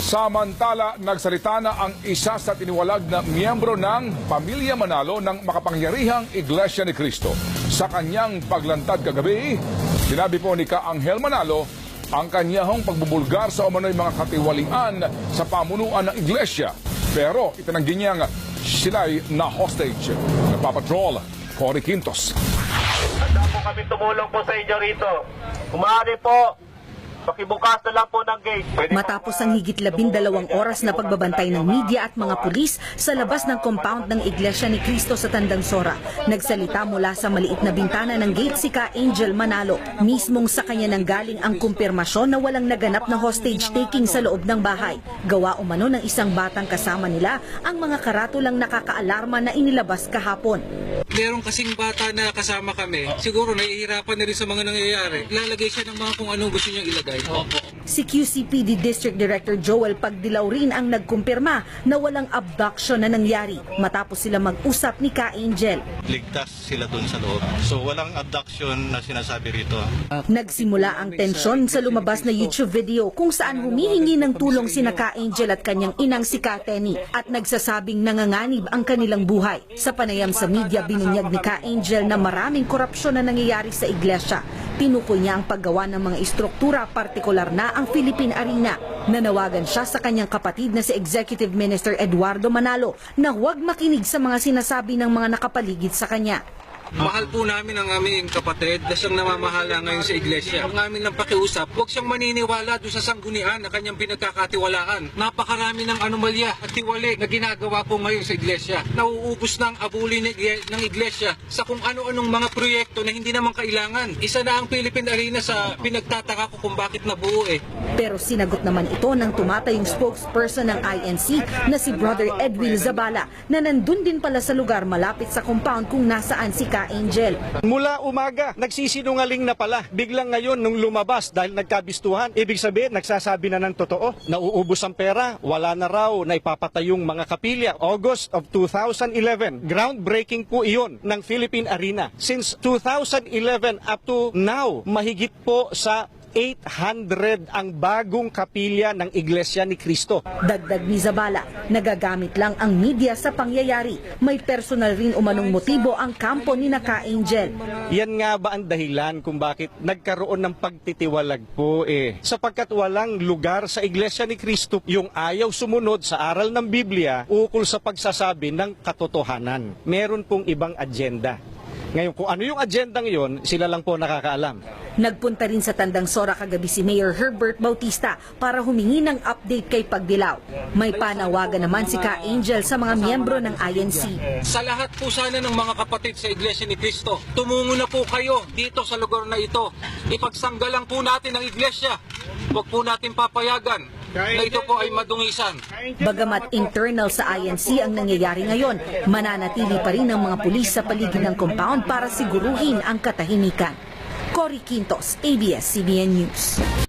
Samantala, nagsalita na ang isa sa tiniwalag na miyembro ng Pamilya Manalo ng makapangyarihang Iglesia ni Cristo. Sa kanyang paglantad kagabi, sinabi po ni Ka Angel Manalo ang kanyang pagbubulgar sa umano'y mga katiwalian sa pamunuan ng Iglesia. Pero itinanggi niyang sila'y na-hostage. Nagpapatrol, Cory Quintos. Handa po kami tumulong po sa inyo rito. Kung maaari po, pakibukas na lang po ng gate. Matapos ang higit 12 oras na pagbabantay ng media at mga pulis sa labas ng compound ng Iglesia ni Cristo sa Tandang Sora, nagsalita mula sa maliit na bintana ng gate si Ka Angel Manalo. Mismong sa kanya nanggaling ang kumpirmasyon na walang naganap na hostage taking sa loob ng bahay. Gawa umano ng isang batang kasama nila ang mga karatulang nakakaalarma na inilabas kahapon. Meron kasing bata na kasama kami, siguro nahihirapan na rin sa mga nangyayari. Lalagay siya ng mga kung anong gusto niyang ilagay. Si QCPD District Director Joel Pagdilaw rin ang nagkumpirma na walang abduction na nangyari matapos sila mag-usap ni Ka Angel. Ligtas sila doon sa loob. So walang abduction na sinasabi rito. Nagsimula ang tensyon sa lumabas na YouTube video kung saan humihingi ng tulong sina Ka Angel at kanyang inang si Ka Tenny at nagsasabing nanganganib ang kanilang buhay. Sa panayam sa media, binunyag ni Ka Angel na maraming korupsyon na nangyayari sa iglesia. Tinukoy niya ang paggawa ng mga istruktura, partikular na ang Philippine Arena. Nanawagan siya sa kanyang kapatid na si Executive Minister Eduardo Manalo na huwag makinig sa mga sinasabi ng mga nakapaligid sa kanya. Mahal po namin ang aming kapatid na siyang namamahala ngayon sa iglesia. Ang amin lang pakiusap, huwag siyang maniniwala doon sa sanggunian na kanyang pinagkakatiwalaan. Napakarami ng anomalya at tiwali na ginagawa po ngayon sa iglesia. Nauubos na ang abuli ng iglesia sa kung ano-anong mga proyekto na hindi naman kailangan. Isa na ang Philippine Arena sa pinagtataka ko kung bakit nabuo eh. Pero sinagot naman ito ng tumatayong spokesperson ng INC na si Brother Edwin Zabala na nandun din pala sa lugar malapit sa compound kung nasaan si Ka Angel. Mula umaga, nagsisinungaling na pala. Biglang ngayon nung lumabas dahil nagkabistuhan, ibig sabihin nagsasabi na ng totoo. Nauubos ang pera, wala na raw na ipapatayong mga kapilya. August of 2011, groundbreaking po iyon ng Philippine Arena. Since 2011 up to now, mahigit po sa 800 ang bagong kapilya ng Iglesia ni Cristo. Dagdag ni Zabala, nagagamit lang ang media sa pangyayari. May personal rin umanong motibo ang kampo ni Ka Angel. Yan nga ba ang dahilan kung bakit nagkaroon ng pagtitiwalag po Sapagkat walang lugar sa Iglesia ni Cristo yung ayaw sumunod sa aral ng Biblia ukol sa pagsasabi ng katotohanan. Meron pong ibang agenda. Ngayon, kung ano yung agendang yon, sila lang po nakakaalam. Nagpunta rin sa Tandang Sora kagabi si Mayor Herbert Bautista para humingi ng update kay Pagdilaw. May panawagan naman si Ka Angel sa mga miyembro ng INC. Sa lahat po sana ng mga kapatid sa Iglesia ni Cristo, tumungo na po kayo dito sa lugar na ito. Ipagsanggalang po natin ang Iglesia. Huwag po natin papayagan na ito po ay madungisan. Bagamat internal sa INC ang nangyayari ngayon, mananatili pa rin ang mga pulis sa paligid ng compound para siguruhin ang katahimikan. Cory Quintos, ABS-CBN News.